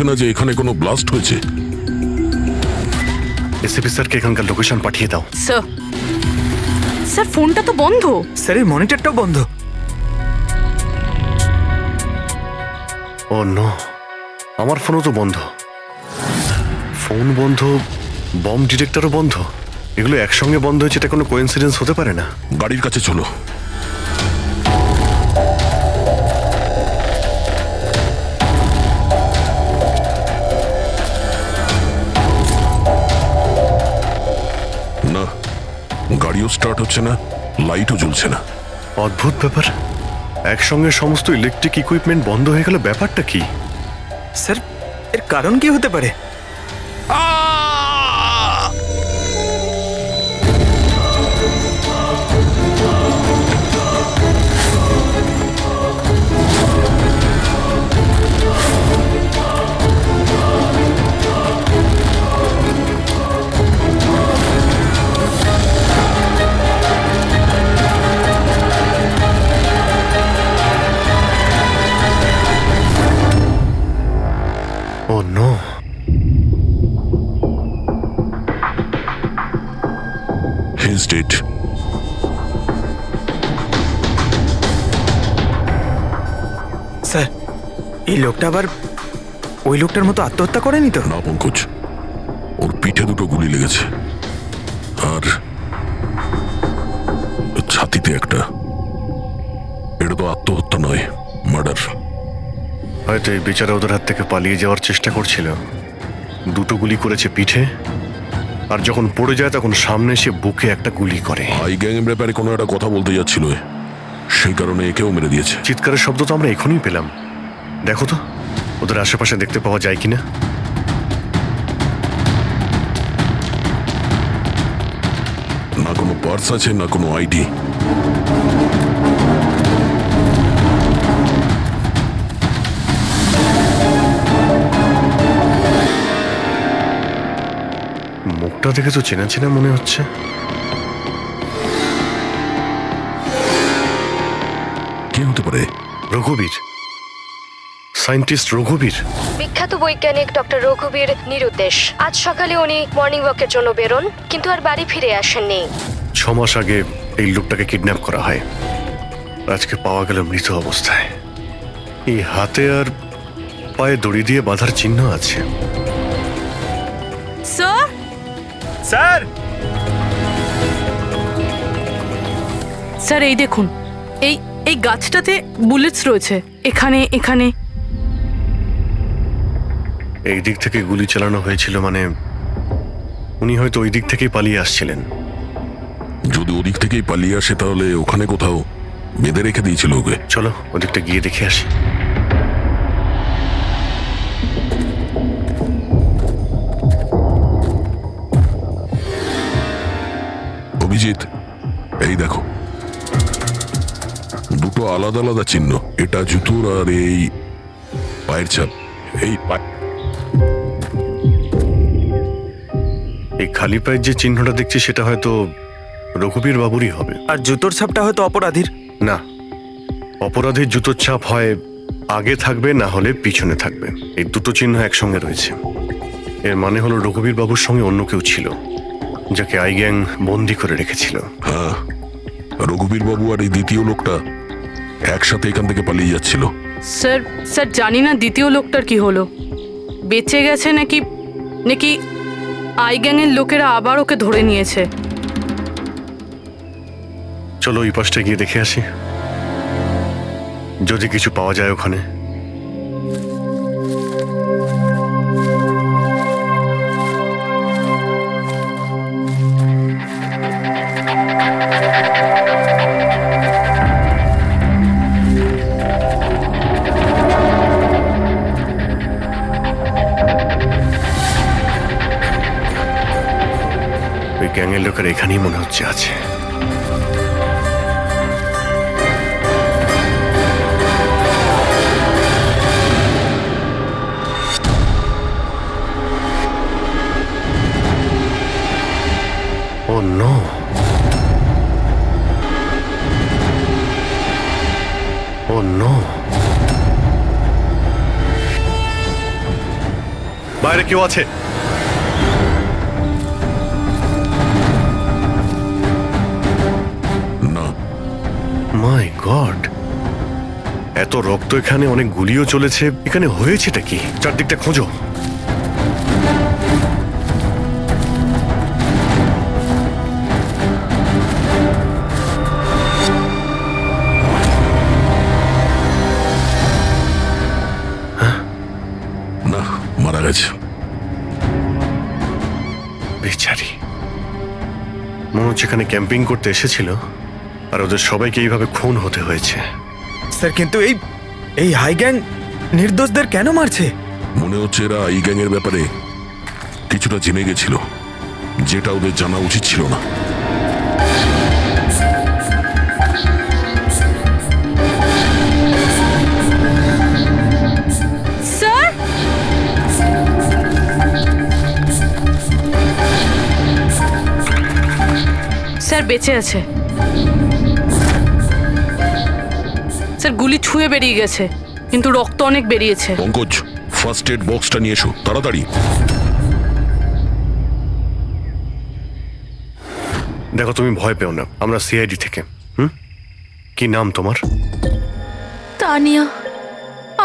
হচ্ছে না যে এখানে কোনো ব্লাস্ট হয়েছে। এসিপি স্যারকে এখানকার লোকেশন পাঠিয়ে দাও। স্যার স্যার ফোনটা তো বন্ধ। স্যারের মনিটরটাও বন্ধ। ও নো, আমার ফোনও তো বন্ধ। ফোন বন্ধ, বম ডিটেক্টরও বন্ধ। এগুলো একসঙ্গে বন্ধ হয়েছে, এটা কোনো কোইন্সিডেন্স হতে পারে না। গাড়ির কাছে চলো। না, গাড়িও স্টার্ট হচ্ছে না, লাইটও জ্বলছে না। অদ্ভুত ব্যাপার, একসঙ্গে সমস্ত ইলেকট্রিক ইকুইপমেন্ট বন্ধ হয়ে গেল, ব্যাপারটা কি? স্যার এর কারণ কি হতে পারে? ও নো, He's dead. স্যার এই লোকটা আবার ওই লোকটার মতো আত্মহত্যা করেনি তো? না পঙ্কজ, ওর পিঠে দুটো গুলি লেগেছে আর ছাতিতে একটা। এটা তো আত্মহত্যা নয়, মার্ডার। হয়তো এই বেচারা ওদের হাত থেকে পালিয়ে যাওয়ার চেষ্টা করছিল। দুটো গুলি করেছে পিঠে, আর যখন পড়ে যায় তখন সামনে এসে বুকে একটা গুলি করে। আই গ্যাং এর ব্যাপারে কোনো একটা কথা বলতে যাচ্ছিল, সেই কারণে একেও মেরে দিয়েছে। চিৎকারের শব্দ তো আমরা এখনই পেলাম। দেখো তো ওদের আশেপাশে দেখতে পাওয়া যায় কিনা। না কোনো পার্স আছে, না কোনো আইডি। মুখটা দেখে তো চেনা চেনা মনে হচ্ছে। কে হতে পারে? রঘুবীর, সায়েন্টিস্ট রঘুবীর। বিখ্যাত বৈজ্ঞানিক ডক্টর রঘুবীর নিরুদ্দেশ। আজ সকালে উনি মর্নিং ওয়াকের জন্য বেরোন, কিন্তু আর বাড়ি ফিরে আসেননি। 6 মাস আগে এই লোকটাকে কিডন্যাপ করা হয়, আজকে পাওয়া গেল মৃত অবস্থায়। এই হাতে আর পায়ে দড়ি দিয়ে বাঁধার চিহ্ন আছে। স্যার স্যার স্যার এই দেখুন, এই এই গাছটাতে বুলেটস রয়েছে, এখানে এখানে। এই দিক থেকে গুলি চালানো হয়েছিল, মানে উনি হয়তো ওই দিক থেকেই পালিয়ে আসছিলেন। যদি ওদিক থেকেই পালিয়ে আসে তাহলে ওখানে কোথাও বেঁধে রেখে দিয়েছিল ওকে। চলো ওদিকটা গিয়ে দেখে আসি। অভিজিৎ, এই দেখো, দুটো আলাদা আলাদা চিহ্ন। এটা জুতোর আর এই পায়ের ছাপ। এই এই খালি পায়ের যে চিহ্নটা দেখছি সেটা হয়তো রঘুবীর বাবুরই হবে। আর জুতোর ছাপটা হয়তো অপরাধীর। না, অপরাধীর জুতোর ছাপ হয় আগে থাকবে, না হলে পিছনে থাকবে। এই দুটো চিহ্ন একসঙ্গে রয়েছে। এর মানে হলো রঘুবীর বাবুর সঙ্গে অন্য কেউ ছিল, যাকে আই গ্যাং বন্দি করে রেখেছিল। হ্যাঁ, রঘুবীর বাবু আর এই দ্বিতীয় লোকটা একসাথে এখান থেকে পালিয়ে যাচ্ছিল। স্যার স্যার জানি না দ্বিতীয় লোকটার কি হলো, বেঁচে গেছে নাকি নাকি আই গ্যাংয়ের লোকেরা আবার ওকে ধরে নিয়েছে। চলো ওই পাশটা গিয়ে দেখে আসি, যদি কিছু পাওয়া যায় ওখানে। ওই গ্যাংয়ের লোকের এখানেই মনে হচ্ছে আছে। Oh no! Oh no! বাইরে কেউ আছে? না, মাই গড, এত রক্ত এখানে, অনেক গুলিও চলেছে। এখানে হয়েছেটা কি? চারদিকটা খোঁজো। না, মারা গেছে। বেচারি, মনে হচ্ছে এখানে ক্যাম্পিং করতে এসেছিল আর ওদের সবাইকে এইভাবে খুন হতে হয়েছে। স্যার কিন্তু এই হাই গ্যাং নির্দোষদের কেন মারছে? মনে হচ্ছে এরা এই গ্যাংয়ের ব্যাপারে কিছুটা জেনে গেছিল, যেটা ওদের জানা উচিত ছিল না। স্যার, স্যার বেঁচে আছে। স্যার গুলি ছুঁয়ে বেরিয়ে গেছে, কিন্তু রক্ত অনেক বেরিয়েছে। পঙ্কজ, ফার্স্ট এড বক্সটা নিয়ে এসো তাড়াতাড়ি। দেখো, তুমি ভয় পেও না, আমরা সিআইডি থেকে। কি নাম তোমার? তানিয়া।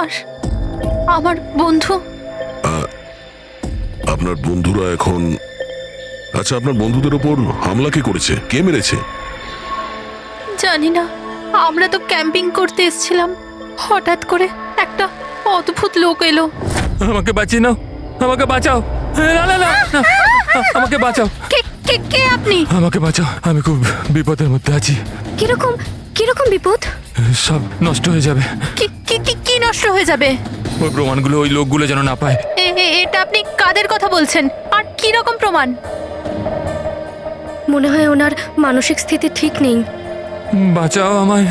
আর আমার বন্ধু। আপনার বন্ধুরা এখন... আচ্ছা, আপনার বন্ধুদের ওপর হামলা কে করেছে? কে মেরেছে? জানি না, আমরা তো ক্যাম্পিং করতে এসেছিলাম, হঠাৎ করে একটা অদ্ভুত লোক এলো। আমাকে বাঁচিয়ে নাও, আমাকে বাঁচাও। না না না না, আমাকে বাঁচাও। কে কে কে আপনি? আমাকে বাঁচাও, আমি খুব বিপদের মধ্যে আছি। কিরকম কিরকম বিপদ? সব নষ্ট হয়ে যাবে। কি কি কি কি নষ্ট হয়ে যাবে? ওই প্রমাণগুলো ওই লোকগুলো যেন না পায়। এটা আপনি কাদের কথা বলছেন? আর কি রকম প্রমাণ? মনে হয় ওনার মানসিক স্থিতি ঠিক নেই। বাঁচাও আমায়।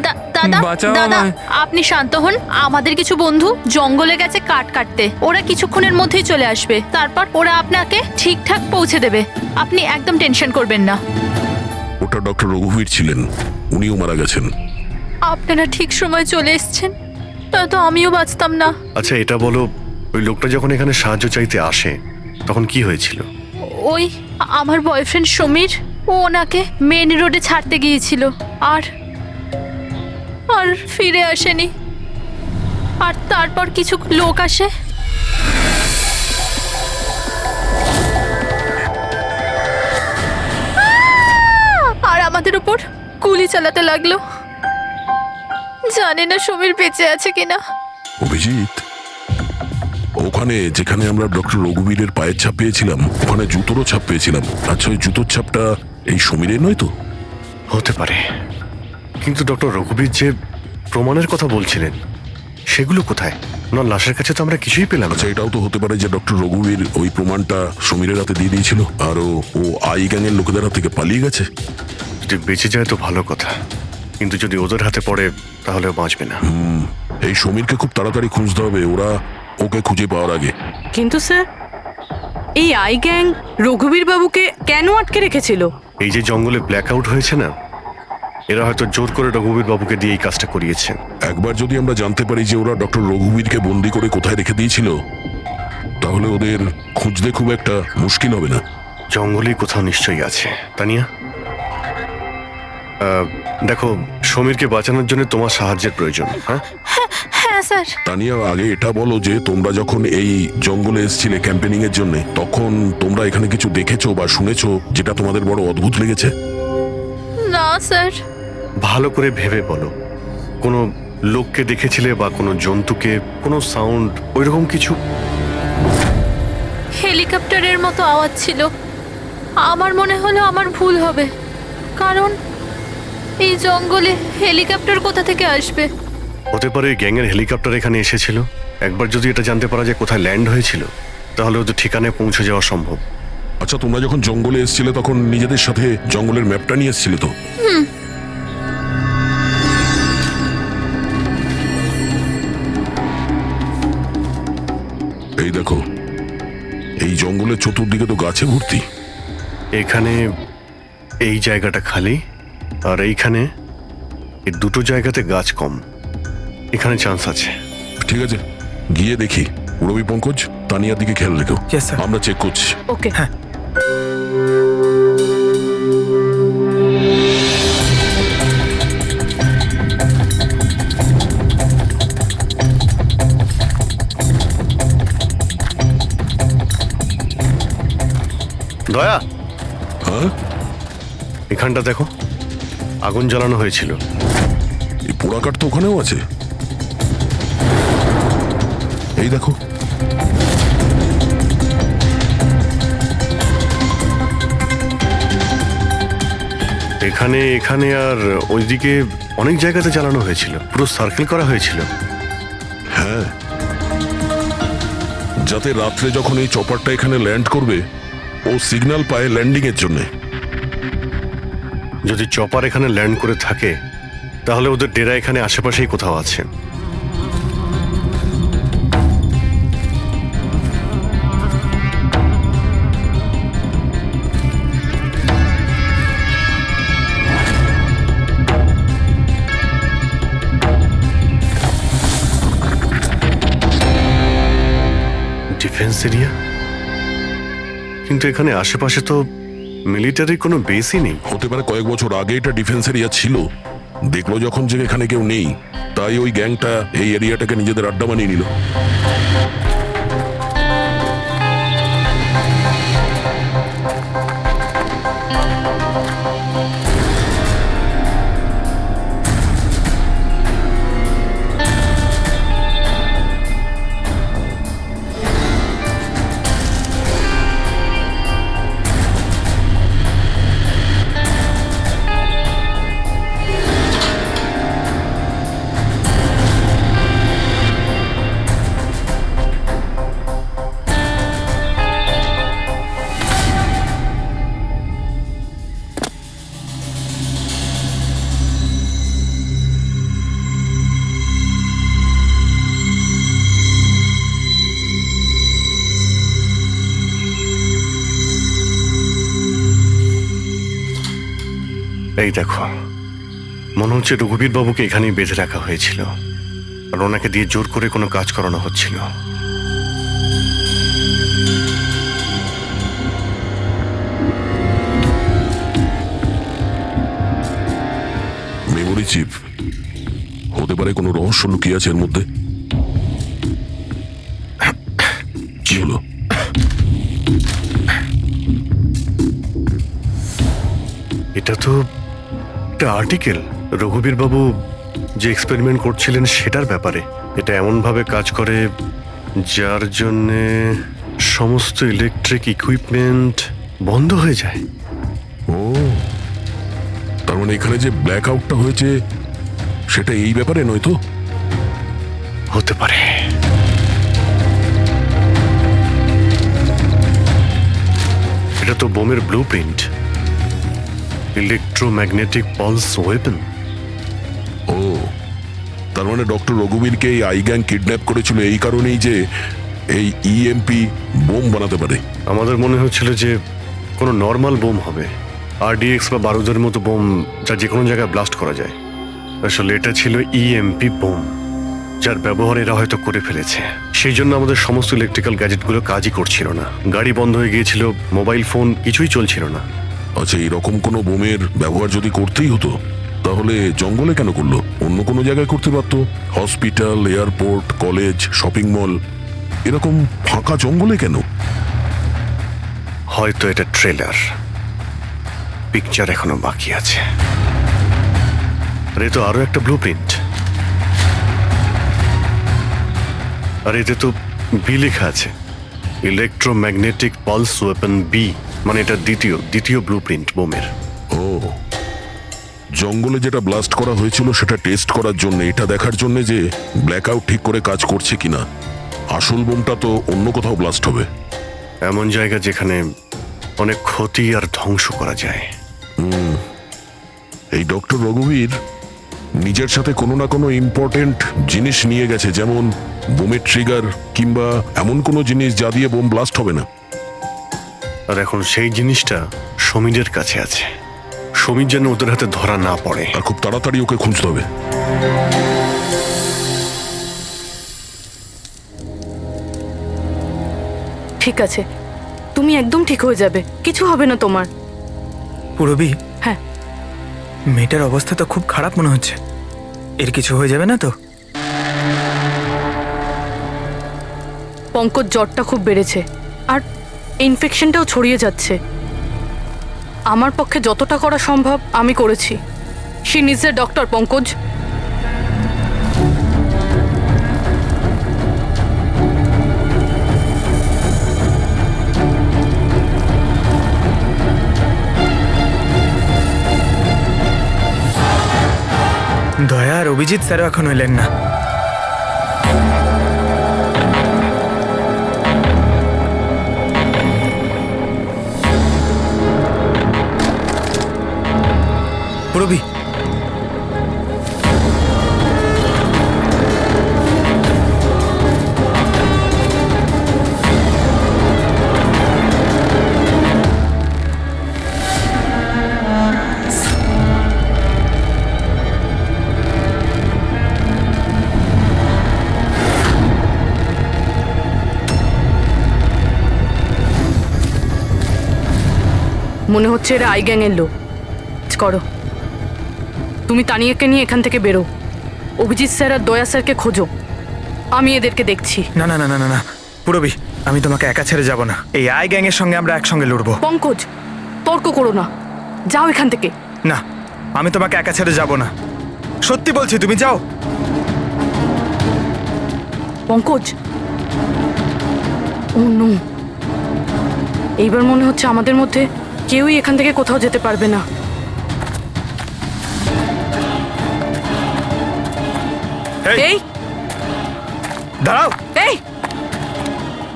দাদা বাঁচাও দাদা, আমায়। আপনি শান্ত হন। আমাদের কিছু বন্ধু জঙ্গলে গেছে কাঠ কাটতে, ওরা কিছুক্ষণের মধ্যেই চলে আসবে। তারপর ওরা আপনাকে ঠিকঠাক পৌঁছে দেবে, আপনি একদম টেনশন করবেন না। ওটা ডক্টর রঘুবীর ছিলেন, উনিও মারা গেছেন। আপনারা ঠিক সময় চলে এসেছেন, তো আমিও বাঁচতাম না। আচ্ছা, এটা বলো, ওই লোকটা যখন এখানে সাহায্য চাইতে আসে তখন কি হয়েছিল? ওই আমার বয়ফ্রেন্ড সমীর, ও ওনাকে মেন রোডে ছাড়তে গিয়েছিল, আর আর ফিরে আসেনি। আর তারপর কিছু লোক আসে, আর আমাদের উপর গুলি চালাতে লাগলো। জানি না সমীর বেঁচে আছে কিনা। অভিজিৎ, ওখানে যেখানে আমরা ডক্টর রঘুবীরের পায়ের ছাপ পেয়েছিলাম, ওখানে জুতোরও ছাপ পেয়েছিলাম। আচ্ছা, ওই জুতোর ছাপটা এই সমীরের নয় তো? হতে পারে, কিন্তু ডক্টর রঘুবীর যে প্রমাণের কথা বলছিলেন সেগুলো কোথায়? ওনার লাশের কাছে তো আমরা কিছুই পেলাম না। আচ্ছা, এটাও তো হতে পারে যে ডক্টর রঘুবীর ওই প্রমাণটা সমীরের হাতে দিয়ে দিয়েছিল, আর ও আই গ্যাংয়ের লোকেদের হাত থেকে পালিয়ে গেছে। যদি বেঁচে যায় তো ভালো কথা, কিন্তু যদি ওদের হাতে পড়ে তাহলে বাঁচবে না। এই সমীরকে খুব তাড়াতাড়ি খুঁজতে হবে, ওরা ওকে খুঁজে পাওয়ার আগে। কিন্তু স্যার, এই আই গ্যাং রঘুবীর বাবুকে কেন আটকে রেখেছিল? এই যে জঙ্গলে ব্ল্যাক আউট হয়েছে না, এরা হয়তো জোর করে রঘুবীর বাবুকে দিয়ে এই কাজটা করিয়েছে। একবার যদি আমরা জানতে পারি যে ওরা ডক্টর রঘুবীরকে বন্দি করে কোথায় রেখে দিয়েছিল, তাহলে ওদের খুঁজতে খুব একটা মুশকিল হবে না। জঙ্গলেই কোথাও নিশ্চয়ই আছে। তানিয়া, দেখো, সমীরকে বাঁচানোর জন্য তোমার সাহায্যের প্রয়োজন। হ্যাঁ হ্যাঁ স্যার। তানিয়া, আগে এটা বলো যে তোমরা যখন এই জঙ্গলে এসেছিলে ক্যাম্পেনিং এর জন্য, তখন তোমরা এখানে কিছু দেখেছো বা শুনেছো যেটা তোমাদের বড় অদ্ভুত লেগেছে? না স্যার। ভালো করে ভেবে বলো, কোনো লোককে দেখেছিলে বা কোনো জন্তুকে, কোনো সাউন্ড, ওইরকম কিছু? হেলিকপ্টারের মতো আওয়াজ ছিল। আমার মনে হলো আমার ভুল হবে, কারণ এই জঙ্গলে হেলিকপ্টার কোথা থেকে আসবে? হতে পারে গ্যাংয়ের হেলিকপ্টার এখানে এসেছিল। একবার যদি এটা জানতে পারা যায় কোথায় ল্যান্ড হয়েছিল, তাহলে ওদের ঠিকানায় পৌঁছে যাওয়া সম্ভব। আচ্ছা, তোমরা যখন জঙ্গলে এসেছিলে তখন নিজেদের সাথে জঙ্গলের ম্যাপটা নিয়ে এসেছিলে তো? এই দেখো, এই জঙ্গলের চতুর্দিকে তো গাছে ভর্তি। এখানে এই জায়গাটা খালি, আর এইখানে এই দুটো জায়গাতে গাছ কম। এখানে চান্স আছে। ঠিক আছে, গিয়ে দেখি। রবি পঙ্কজ তানিয়ার দিকে খেয়াল রেখো। Yes, sir. আমরা চেক করছি। ওকে। দয়া, হ্যাঁ, এখানটা দেখো, আগুন জ্বালানো হয়েছিল। এই পোড়াকাঠ তো ওখানেও আছে। এই দেখো, এখানে এখানে আর ওইদিকে অনেক জায়গাতে জ্বালানো হয়েছিল, পুরো সার্কেল করা হয়েছিল। হ্যাঁ, যাতে রাত্রে যখন এই চপারটা এখানে ল্যান্ড করবে ও সিগন্যাল পায় ল্যান্ডিং এর জন্য। যদি চপার এখানে ল্যান্ড করে থাকে তাহলে ওদের ডেরা এখানে আশেপাশেই কোথাও আছে। ডিফেন্স এরিয়া, কিন্তু এখানে আশেপাশে তো মিলিটারি কোনো বেসই নেই। হতে পারে কয়েক বছর আগে এটা ডিফেন্স এরিয়া ছিল, দেখলো যখন যে এখানে কেউ নেই, তাই ওই গ্যাংটা এই এরিয়াটাকে নিজেদের আড্ডা বানিয়ে নিল। এই দেখো, মনে হচ্ছে রঘুবীর বাবুকে এখানেই বেঁধে রাখা হয়েছিল আর ওনাকে দিয়ে জোর করে কোনো কাজ করানো হচ্ছিল। মেমোরি চিপ হতে পারে, কোনো রহস্য লুকিয়ে আছে এর মধ্যে। কি হলো? এটা তো একটা আর্টিকেল, রঘুবীর বাবু যে এক্সপেরিমেন্ট করছিলেন সেটার ব্যাপারে। এটা এমনভাবে কাজ করে যার জন্যে সমস্ত ইলেকট্রিক ইকুইপমেন্ট বন্ধ হয়ে যায়। ও, তার মানে এখানে যে ব্ল্যাক আউটটা হয়েছে সেটা এই ব্যাপারে নয় তো? হতে পারে। এটা তো বোমের blueprint, electromagnetic pulse weapon. ও, তার মানে ডক্টর রঘুবীরকে এই আই গ্যাং কিডন্যাপ করেছিল এই কারণেই যে এই ইএমপি বোম বানাতে পারে। আমাদের মনে হচ্ছিল যে কোনো নর্মাল বোম হবে, আরডিএক্স বা বারুদের মতো বোম যা যে কোনো জায়গায় ব্লাস্ট করা যায়। আসলে এটা ছিল ইএমপি বোম, যার ব্যবহার এরা হয়তো করে ফেলেছে। সেই জন্য আমাদের সমস্ত ইলেকট্রিক্যাল গ্যাজেটগুলো কাজই করছিল না, গাড়ি বন্ধ হয়ে গিয়েছিল, মোবাইল ফোন কিছুই চলছিল না। আচ্ছা, এরকম কোনো বোমের ব্যবহার যদি করতেই হতো তাহলে জঙ্গলে কেন করলো? অন্য কোনো জায়গায় করতে পারতো, hospital, airport, college, shopping mall, এরকম ফাঁকা জঙ্গলে কেন? হয়তো এটা ট্রেলার, পিকচার এখনো বাকি আছে। আর এ তো আরো একটা ব্লু প্রিন্ট, আর এতে তো বি লেখা আছে, ইলেকট্রোম্যাগনেটিক পালস ওয়েপন বি, মানে এটা দ্বিতীয় ব্লু প্রিন্ট বোমের। ও, জঙ্গলে যেটা ব্লাস্ট করা হয়েছিল সেটা টেস্ট করার জন্য, এটা দেখার জন্য যে ব্ল্যাক আউট ঠিক করে কাজ করছে কিনা। আসল বোমটা তো অন্য কোথাও ব্লাস্ট হবে। এমন জায়গা যেখানে অনেক ক্ষতি আর ধ্বংস করা যায়। এই ডক্টর রঘুবীর নিজের সাথে কোনো না কোনো ইম্পর্টেন্ট জিনিস নিয়ে গেছে, যেমন বোমের ট্রিগার কিংবা এমন কোনো জিনিস যা দিয়ে বোম ব্লাস্ট হবে না। আর এখন সেই জিনিসটা সমীরের কাছে আছে। সমীর যেন ওদের হাতে ধরা না পড়ে। আর খুব তাড়াতাড়ি ওকে খুঁজতে হবে। ঠিক আছে, তুমি একদম ঠিক হয়ে যাবে, কিছু হবে না তোমার। পুরবি, হ্যাঁ, মেয়েটার অবস্থা তো খুব খারাপ মনে হচ্ছে। এর কিছু হয়ে যাবে না তো? পঙ্কজ জ্বরটা খুব বেড়েছে আর ইনফেকশনটাও ছড়িয়ে যাচ্ছে। আমার পক্ষে যতটা করা সম্ভব আমি করেছি। She needs a doctor, Pankaj. দয়া আর অভিজিৎ স্যারও এখন এলেন না। পুরবি, মনে হচ্ছে এরা আই গ্যাংয়ের লোক। করো, তুমি তানিয়াকে নিয়ে এখান থেকে বেরো। অভিজিৎ স্যার আর দয়া স্যারকে খোঁজো, আমি এদেরকে দেখছি। না না না না না না পুরবি, আমি তোমাকে একা ছেড়ে যাব না। এই আই গ্যাং এর সঙ্গে আমরা একসঙ্গে লড়বো। পঙ্কজ, তর্ক করো না, যাও এখান থেকে। না, আমি তোমাকে একা ছেড়ে যাব না। সত্যি বলছি, তুমি যাও। পঙ্কজ, ও নো, এইবার মনে হচ্ছে আমাদের মধ্যে কেউই এখান থেকে কোথাও যেতে পারবে না। এই, এই দাঁড়াও। এই,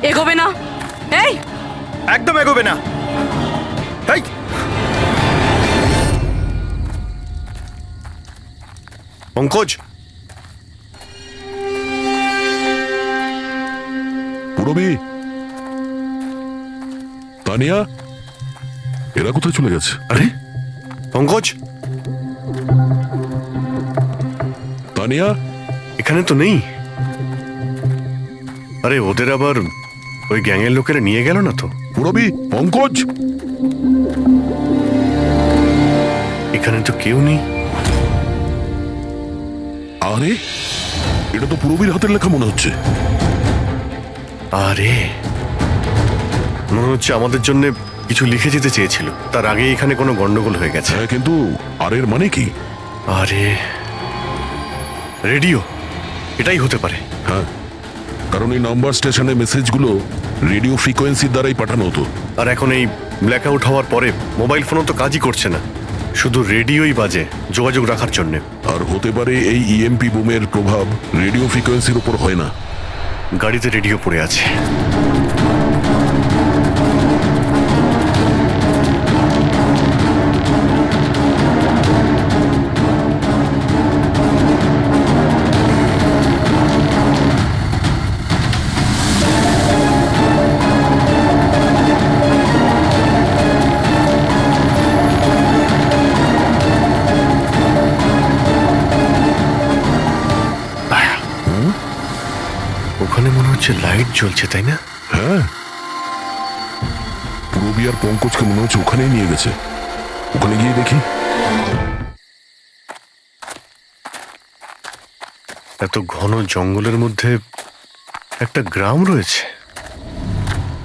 এগোবে না। এই, একদম এগোবে না। এই, পঙ্কজ, পুরবি, তানিয়া, এরা কোথায় চলে গেছে? আরে পঙ্কজ, তানিয়া, এখানে তো নেই। আরে ওদের আবার ওই গ্যাংয়ের লোকেরা নিয়ে গেল না তো? পুরবি, পঙ্কজ, এখানে তো কেউ নেই। আরে এটা তো পুরবির হাতের লেখা মনে হচ্ছে। আরে মনে হচ্ছে আমাদের জন্য কিছু লিখে যেতে চেয়েছিল, তার আগে এখানে কোনো গন্ডগোল হয়ে গেছে। হ্যাঁ, কিন্তু আর এর মানে কি? আরে রেডিও, এটাই হতে পারে। হ্যাঁ, কারণ এই নাম্বার স্টেশনে মেসেজগুলো রেডিও ফ্রিকোয়েন্সির দ্বারাই পাঠানো হতো। আর এখন এই ব্ল্যাক আউট হওয়ার পরে মোবাইল ফোনও তো কাজই করছে না, শুধু রেডিওই বাজে যোগাযোগ রাখার জন্য। আর হতে পারে এই ইএমপি বুমের প্রভাব রেডিও ফ্রিকোয়েন্সির উপর হয় না। গাড়িতে রেডিও পড়ে আছে। ওখানে মনে হচ্ছে লাইট জ্বলছে, তাই না? হ্যাঁ, পুরবি আর পঙ্কজকে মনে হচ্ছে ওখানেই নিয়ে গেছে। ওখানে গিয়ে দেখি। এত ঘন জঙ্গলের মধ্যে একটা গ্রাম রয়েছে,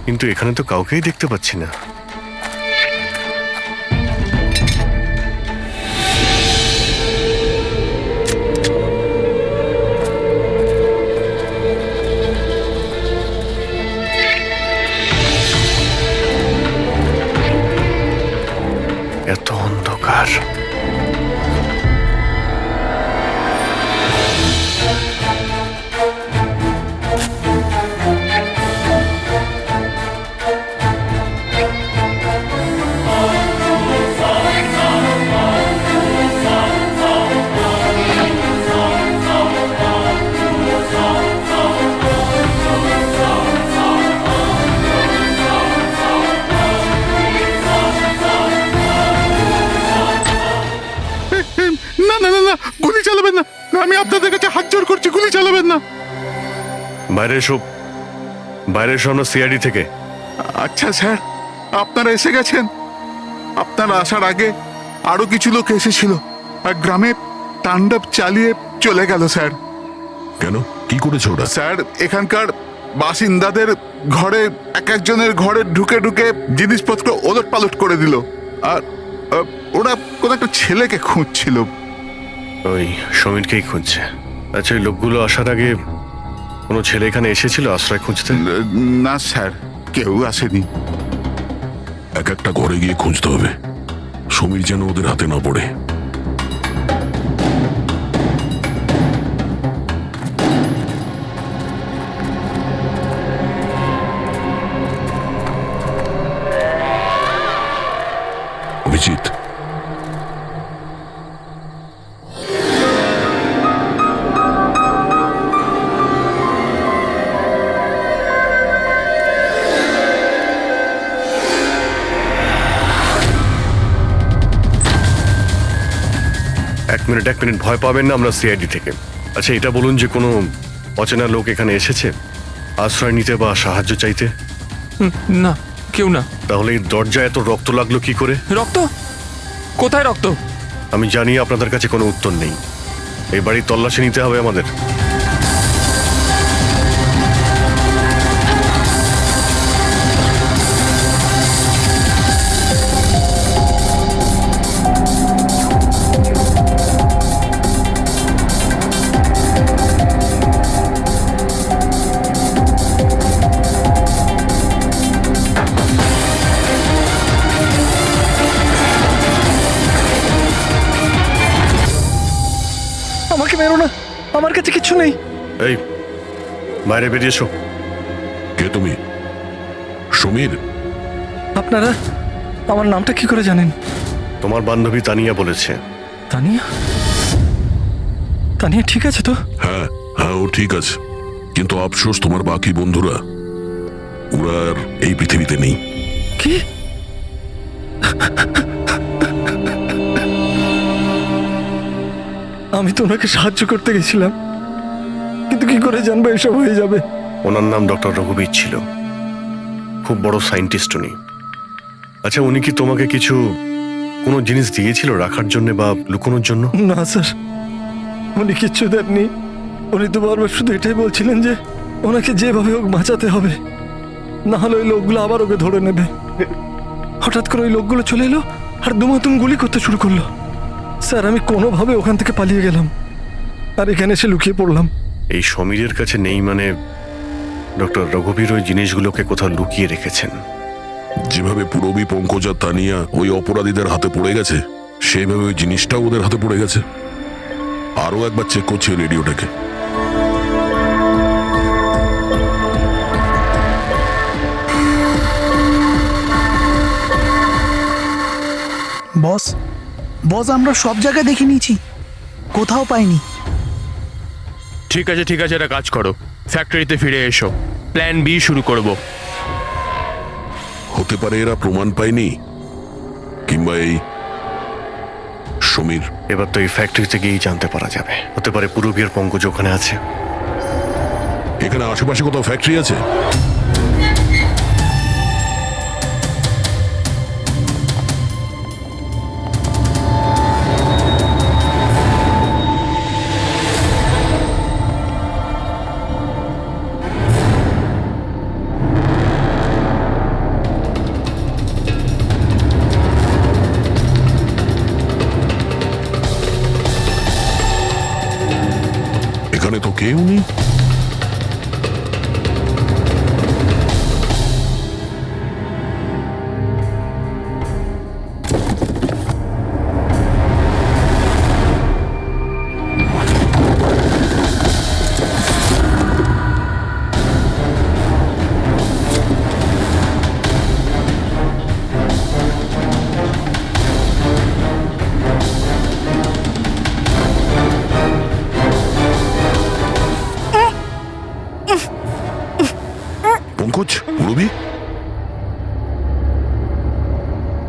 কিন্তু এখানে তো কাউকেই দেখতে পাচ্ছি না। এত অন্ধকার। না না না না, গুলি চালাবেন না, আমি আপনাদের কাছে হাত জোড় করছি, গুলি চালাবেন না। বাইরে এসো, বাইরে এসো, আমরা সিআইডি থেকে। আচ্ছা স্যার, আপনারা এসে গেছেন। আপনারা আসার আগে আরো কিছু লোক এসেছিল আর গ্রামে তাণ্ডব চালিয়ে চলে গেল স্যার। কেন, কি করেছে ওরা? স্যার, এখানকার বাসিন্দাদের ঘরে এক একজনের ঘরে ঢুকে ঢুকে জিনিসপত্র ওলট পালট করে দিল। আর ওরা কোন একটা ছেলেকে খুঁজছিল। ওই সমীরকেই খুঁজছে। আচ্ছা, ওই লোকগুলো আসার আগে কোনো ছেলে এখানে এসেছিল আশ্রয় খুঁজতে? না স্যার, কেউ আসেনি। এক একটা ঘরে গিয়ে খুঁজতে হবে, সমীর যেন ওদের হাতে না পড়ে। অভিজিৎ, এক মিনিট ভয় পাবেন না, আমরা সিআইডি থেকে। আচ্ছা, এটা বলুন যে কোনো অচেনা লোক এখানে এসেছে আশ্রয় নিতে বা সাহায্য চাইতে? না, কেউ না। তাহলে এই দরজায় এত রক্ত লাগলো কি করে? রক্ত? কোথায় রক্ত? আমি জানি আপনাদের কাছে কোনো উত্তর নেই। এই বাড়ির তল্লাশি নিতে হবে আমাদের। আমাকে মেরো না, আমার কাছে কিছু নেই। এই, বাইরে বেরিয়ে এসো। কে তুমি? সমীর? আপনারা আমার নামটা কি করে জানেন? তোমার বান্ধবী তানিয়া বলেছে। তানিয়া? তানিয়া ঠিক আছে তো? হ্যাঁ হ্যাঁ, ও ঠিক আছে, কিন্তু আফসোস তোমার বাকি বন্ধুরা ওরা আর এই পৃথিবীতে নেই। কি? আমি তো ওনাকে সাহায্য করতে গেছিলাম, কিন্তু কি করে জানবো এসব হয়ে যাবে? ওনার নাম ডক্টর রঘুবীর ছিল, খুব বড় সায়েন্টিস্ট উনি। আচ্ছা, উনি কি তোমাকে কোনো জিনিস দিয়েছিল রাখার জন্য বা লুকোনোর জন্য? না স্যার, উনি কিচ্ছু দেননি। উনি তো বারবার শুধু এটাই বলছিলেন যে ওনাকে যেভাবে হোক বাঁচাতে হবে, না হলে ওই লোকগুলো আবার ওকে ধরে নেবে। হঠাৎ করে ওই লোকগুলো চলে এলো আর দুমাতুম গুলি করতে শুরু করলো। স্যার, আমি কোনোভাবে ওখান থেকে পালিয়ে গেলাম আর এখানে এসে লুকিয়ে পড়লাম। এই সমীরের কাছে নেই মানে ডক্টর রঘুবীর ওই জিনিসগুলোকে কোথাও লুকিয়ে রেখেছেন। যেভাবে পুরবী, পঙ্কজ আর তানিয়া ওই অপরাধীদের হাতে পড়ে গেছে, সেইভাবে ওই জিনিসটাও ওদের হাতে পড়ে গেছে। আরো একবার চেক করছি রেডিওটাকে। বস আমরা সব জায়গায় দেখে নিয়েছি, কোথাও পাইনি। ঠিক আছে, একটা কাজ করো, ফ্যাক্টরিতে ফিরে এসো, প্ল্যান বি শুরু করব। হতে পারে এরা প্রমাণ পায়নি, কিংবা এই সমীর। এবার তো এই ফ্যাক্টরিতে গিয়েই জানতে পারা যাবে। হতে পারে পুরবী আর পঙ্কজ ওখানে আছে। এখানে আশেপাশে কোথাও ফ্যাক্টরি আছে? এখানে তো কেউ নেই। পঙ্কজ, পুরবী,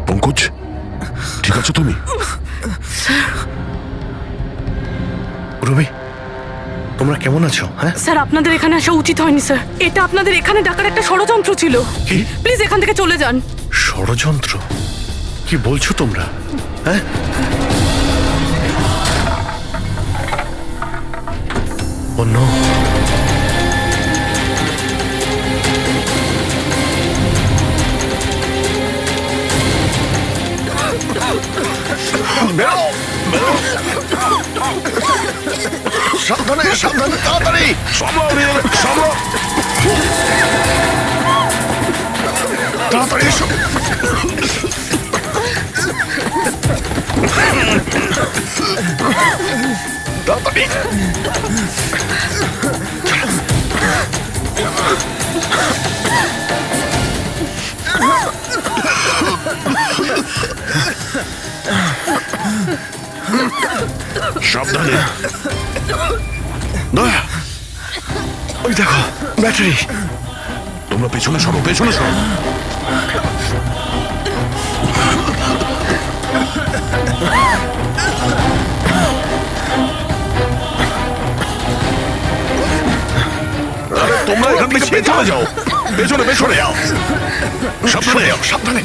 পঙ্কজ, ঠিক আছো তুমি? পুরবী, তোমরা কেমন আছো? হ্যাঁ, স্যার আপনাদের এখানে আসা উচিত হয়নি স্যার। এটা আপনাদের এখানে ডাকার একটা ষড়যন্ত্র ছিল। কি প্লিজ এখান থেকে চলে যান। ষড়যন্ত্র? কি বলছো তোমরা? হ্যাঁ, ও নো। সাবধানে সাবধানে, তাড়াতাড়ি তাড়াতাড়ি এসো। তাড়াতাড়ি সাবধানে। দয়া, ওই দেখো ব্যাটারি। তোমরা পেছনে সরো, পেছনে সরো। তোমরা এখান থেকে পেছনে যাও, পেছনে পেছনে যাও। সাবধানে যাও, সাবধানে।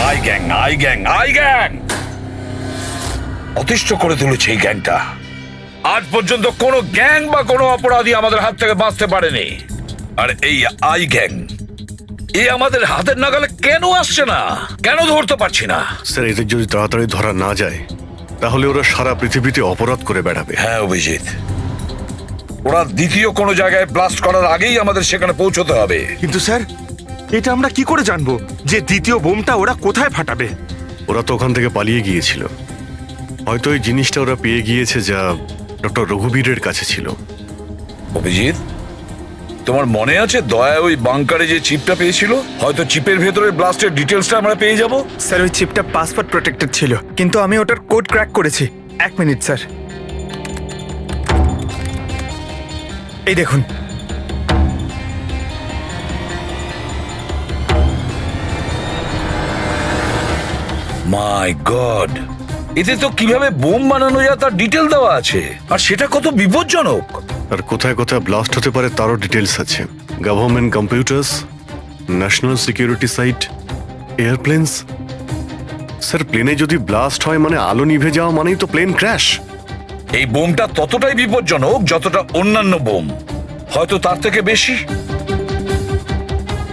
I gang, I gang, I gang অতিষ্ঠ করে তুলেছে এই গ্যাংটা। আজ পর্যন্ত কোনো গ্যাং বা কোনো অপরাধী আমাদের হাত থেকে বাঁচতে পারেনি। আর এই আই গ্যাং, এ আমাদের হাতের নাগালে কেন আসছে না? কেন ধরতে পারছি না? স্যার, এদের যদি তাড়াতাড়ি ধরা না যায় তাহলে ওরা সারা পৃথিবীতে অপরাধ করে বেড়াবে। হ্যাঁ অভিজিৎ, ওরা দ্বিতীয় কোনো জায়গায় ব্লাস্ট করার আগেই আমাদের সেখানে পৌঁছতে হবে। কিন্তু স্যার, এটা আমরা কি করে জানবো যে দ্বিতীয় বোমটা ওরা কোথায় ফাটাবে? ওরা তো ওখান থেকে পালিয়ে গিয়েছিল। হয়তো এই জিনিসটা ওরা পেয়ে গিয়েছে যা ডক্টর রঘুবীরের কাছে ছিল। অভিজিৎ, তোমার মনে আছে দয়া ওই বাংকারে যে চিপটা পেয়েছিল? হয়তো চিপের ভেতরে ব্লাস্টের ডিটেলসটা আমরা পেয়ে যাব। স্যার, ওই চিপটা পাসওয়ার্ড প্রোটেক্টেড ছিল, কিন্তু আমি ওটার কোড ক্র্যাক করেছি। 1 মিনিট স্যার, এই দেখুন। মাই গড, এতে তো কিভাবে বোম বানানো যায় তার ডিটেল দেওয়া আছে, আর সেটা কত বিপজ্জনক। আর কোথায় কোথায় ব্লাস্ট হতে পারে তারও ডিটেলস আছে। Government computers, national security site, airplanes. Sir, প্লেনে যদি ব্লাস্ট হয় মানে আলো নিভে যাওয়া মানেই তো প্লেন ক্র্যাশ। এই বোমটা ততটাই বিপজ্জনক যতটা অন্যান্য বোম, হয়তো তার থেকে বেশি।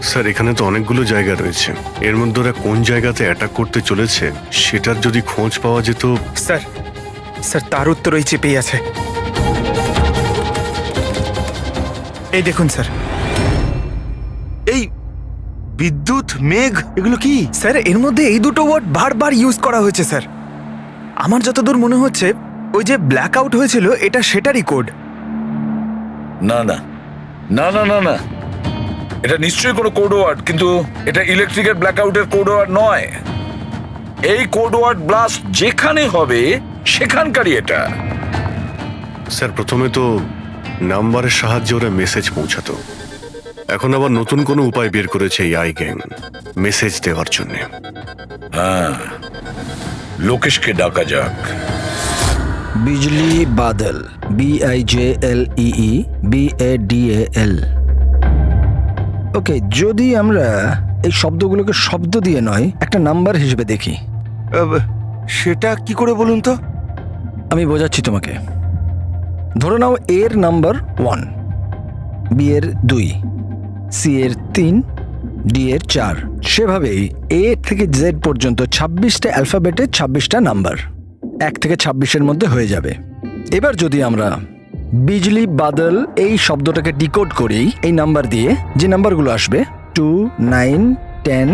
স্যার, এখানে তো অনেকগুলো জায়গা রয়েছে। এর মধ্যে ওরা কোন জায়গাতে অ্যাটাক করতে চলেছে সেটার যদি খোঁজ পাওয়া যেত। স্যার, স্যার তার উত্তর ওই চিপেই আছে। এই দেখুন স্যার, এই বিদ্যুৎ, মেঘ, এগুলো কি? স্যার, এর মধ্যে এই দুটো ওয়ার্ড বারবার ইউজ করা হয়েছে স্যার। আমার যতদূর মনে হচ্ছে ওই যে ব্ল্যাক আউট হয়েছিল এটা সেটারই কোড। না না না না না না, এটা নিশ্চয়ই কোনো কোড ওয়ার্ড, কিন্তু এটা ইলেকট্রিকের ব্ল্যাকআউটের কোড ওয়ার্ড নয়। এই কোড ওয়ার্ড ব্লাস্ট যেখানে হবে সেখানকারই এটা। স্যার, প্রথমে তো নাম্বারের সাহায্যে ওরা মেসেজ পৌঁছাতো। এখন আবার নতুন কোনো উপায় বের করেছে এই আই গ্যাং মেসেজ দেওয়ার জন্য। হ্যাঁ, লোকেশকে ডাকা যাক। বিজলি বাদল, BIJLEE BADAL। ওকে, যদি আমরা এই শব্দগুলোকে শব্দ দিয়ে নয় একটা নাম্বার হিসেবে দেখি। সেটা কি করে বলুন তো? আমি বোঝাচ্ছি তোমাকে। ধরে নাও এর নাম্বার 1, বি এর 2, সি এর 3, ডি এর 4। সেভাবেই এ থেকে জেড পর্যন্ত 26টা অ্যালফাবেটের 26টা নাম্বার 1 থেকে 26-এর মধ্যে হয়ে যাবে। এবার যদি আমরা বিজলি বাদল এই শব্দটাকে ডিকোড করি এই নাম্বার দিয়ে, যে নাম্বারগুলো আসবে 2, 9, 10,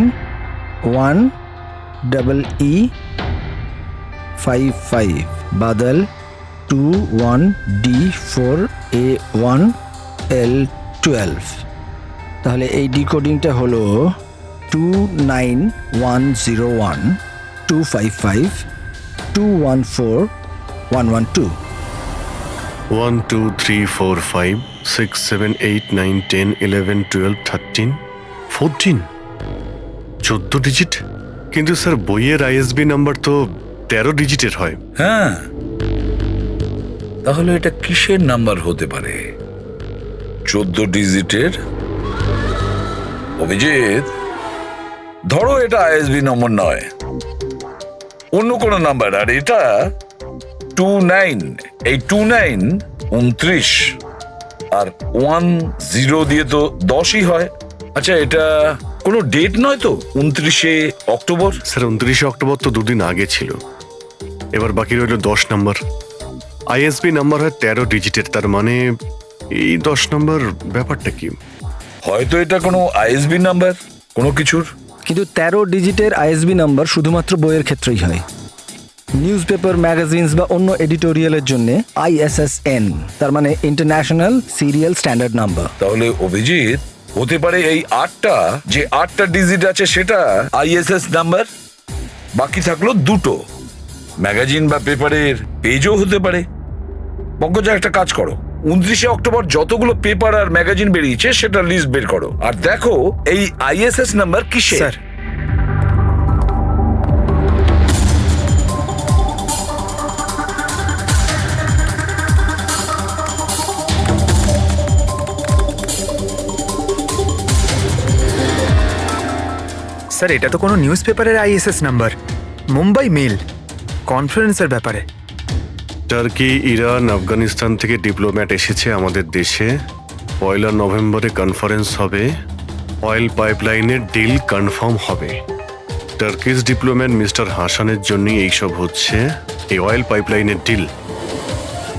1, EE 5, 5, Badal 2, 1, D 4, A 1, L 12। তাহলে এই ডিকোডিংটা হলো 29101 255 214 112। 1 2 3 4 5 6 7 8 9 10 11 12 13 14 14 ডিজিট। কিন্তু স্যার, বইয়ের ISB নাম্বার তো 13 ডিজিটের হয়। হ্যাঁ, তাহলে এটা কিসের নাম্বার হতে পারে? 14 ডিজিটের? অভিজিৎ, ধরো এটা আইএসবি নম্বর নয়, অন্য কোনো নাম্বার। আর এটা 29, এই 29 29 আর 10 দিয়ে তো 10ই হয়। আচ্ছা, এটা কোনো ডেট নয় তো? 29শে অক্টোবর? স্যার 29শে অক্টোবর তো দুদিন আগে ছিল। এবার বাকি রইল 10 নম্বর। আইএসবি নাম্বার হয় 13 ডিজিটের, তার মানে এই 10 নম্বর ব্যাপারটা কি? হয়তো এটা কোনো আইএসবি নাম্বার কোনো কিছুর। কিন্তু 13 ডিজিটের আইএসবি নাম্বার শুধুমাত্র বইয়ের ক্ষেত্রেই হয়। নিউজ পেপার, ম্যাগাজিনস বা অন্য এডিটোরিয়ালের জন্য ISSN, তার মানে ইন্টারন্যাশনাল সিরিয়াল স্ট্যান্ডার্ড নাম্বার। তাহলে অভিজিৎ, হতে পারে এই 8টা ডিজিট আছে সেটা আইএসএস নাম্বার, বাকি থাকলো 2টো। ম্যাগাজিন বা পেপারের পেজও হতে পারে। পঙ্কজা, একটা কাজ করো, 29শে অক্টোবর যতগুলো পেপার আর ম্যাগাজিন বেরিয়েছে সেটা লিস্ট বের করো, আর দেখো এই আইএসএস নাম্বার কিসের। স্যার, স্যার এটা তো কোনো নিউজ পেপারের আইএসএস নাম্বার। মুম্বাই মেল কনফারেন্সের ব্যাপারে। টার্কি, ইরান, আফগানিস্তান থেকে ডিপ্লোম্যাট এসেছে আমাদের দেশে। 1 নভেম্বরে কনফারেন্স হবে, অয়েল পাইপলাইনের ডিল কনফার্ম হবে। টার্কিশ ডিপ্লোম্যাট মিস্টার হাসানের জন্যই এইসব হচ্ছে, এই অয়েল পাইপলাইনের ডিল।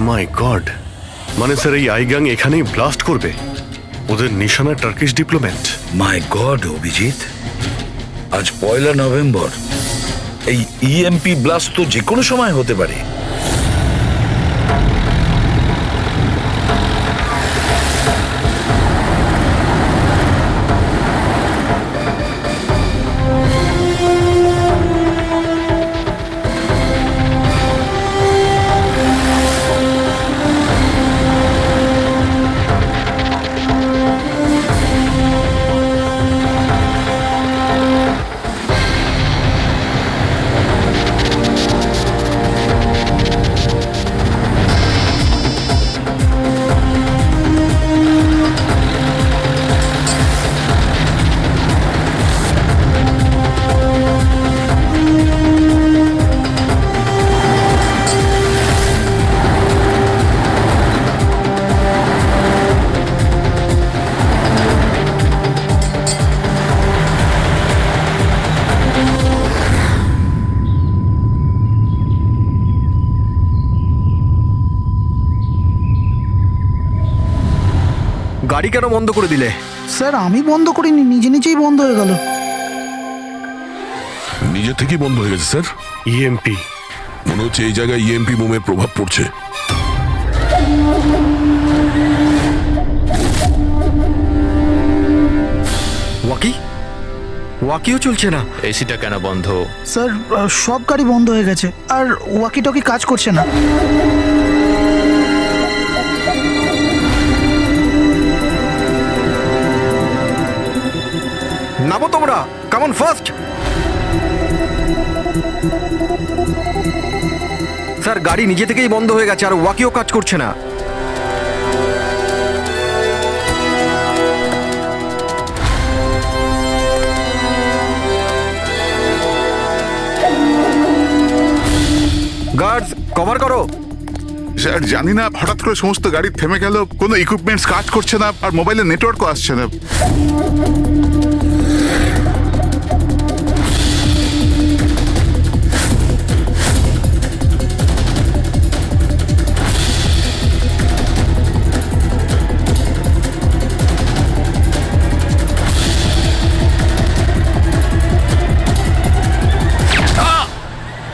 মাই গড, মানে স্যার এই আইগাং এখানেই ব্লাস্ট করবে? ওদের নিশানা টার্কিশ ডিপ্লোম্যাট। মাই গড অভিজিৎ, আজ 1 নভেম্বর। এই ইএমপি ব্লাস্ট তো যে কোনো সময় হতে পারে। গাড়ি কেন বন্ধ করে দিলে? স্যার আমি বন্ধ করিনি, নিজে নিজেই বন্ধ হয়ে গেল। নিজে থেকেই বন্ধ হয়ে গেছে স্যার। ইএমপি মনে হচ্ছে এই জায়গায় ইএমপি বোমের প্রভাব পড়ছে। ওয়াকিও চলছে না। এসিটা কেন বন্ধ? স্যার সব গাড়ি বন্ধ হয়ে গেছে, আর ওয়াকি টকি কাজ করছে না। নামো তোমরা, কাম অন ফার্স্ট। স্যার গাড়ি নিজে থেকেই বন্ধ হয়ে গেছে, আর ওয়াকিও কাজ করছে না। গার্ডস কভার করো। স্যার জানি না, হঠাৎ করে সমস্ত গাড়ি থেমে গেল, কোনো ইকুইপমেন্টস কাজ করছে না, আর মোবাইলে নেটওয়ার্কও আসছে না।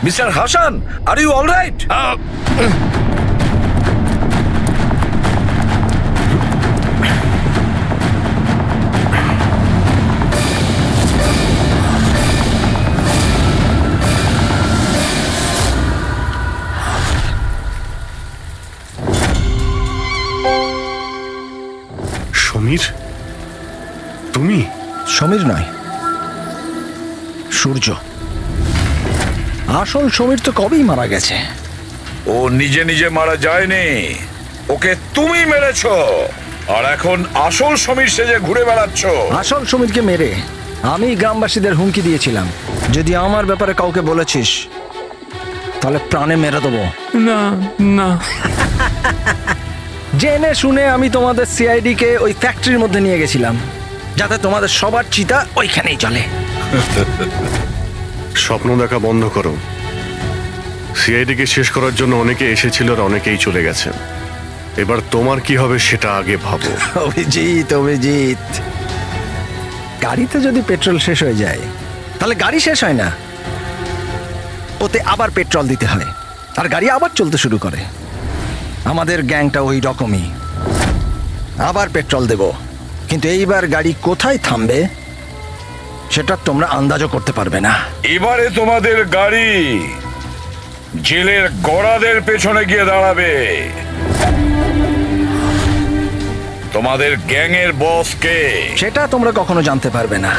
Mister Hasan, are you alright? Samir, তুমি? সমীর নয়, সূর্য। আসল সমীর তো কবেই মারা গেছে। ও নিজে নিজে মারা যায়নি, ওকে তুমি মেরেছো, আর এখন আসল সমীর সেজে ঘুরে বেড়াচ্ছ। আসল সমীরকে মেরে আমি গ্রামবাসীদের হুমকি দিয়েছিলাম, যদি আমার ব্যাপারে কাউকে বলেছিস তাহলে প্রাণে মেরে দেবো। না না, জেনে শুনে আমি তোমাদের সিআইডি কে ওই ফ্যাক্টরির মধ্যে নিয়ে গেছিলাম, যাতে তোমাদের সবার চিতা ওইখানেই চলে। স্বপ্ন দেখা বন্ধ করো। সিআইডিকে শেষ করার জন্য অনেকে এসেছিল আর অনেকেই চলে গেছে। এবার তোমার কি হবে সেটা আগে ভাবো। অভিজিৎ, অভিজিৎ, গাড়িতে যদি পেট্রোল শেষ হয়ে যায় তাহলে গাড়ি শেষ হয় না, ওতে আবার পেট্রোল দিতে হয় আর গাড়ি আবার চলতে শুরু করে। আমাদের গ্যাংটা ওই রকমই, আবার পেট্রোল দেব, কিন্তু এইবার গাড়ি কোথায় থামবে সেটা তোমরা আন্দাজও করতে পারবে না। এবারে তোমাদের গাড়ি জেলের গড়াদের পেছনে গিয়ে দাঁড়াবে। তোমাদের গ্যাংয়ের বস কে সেটা তোমরা কখনো জানতে পারবে না।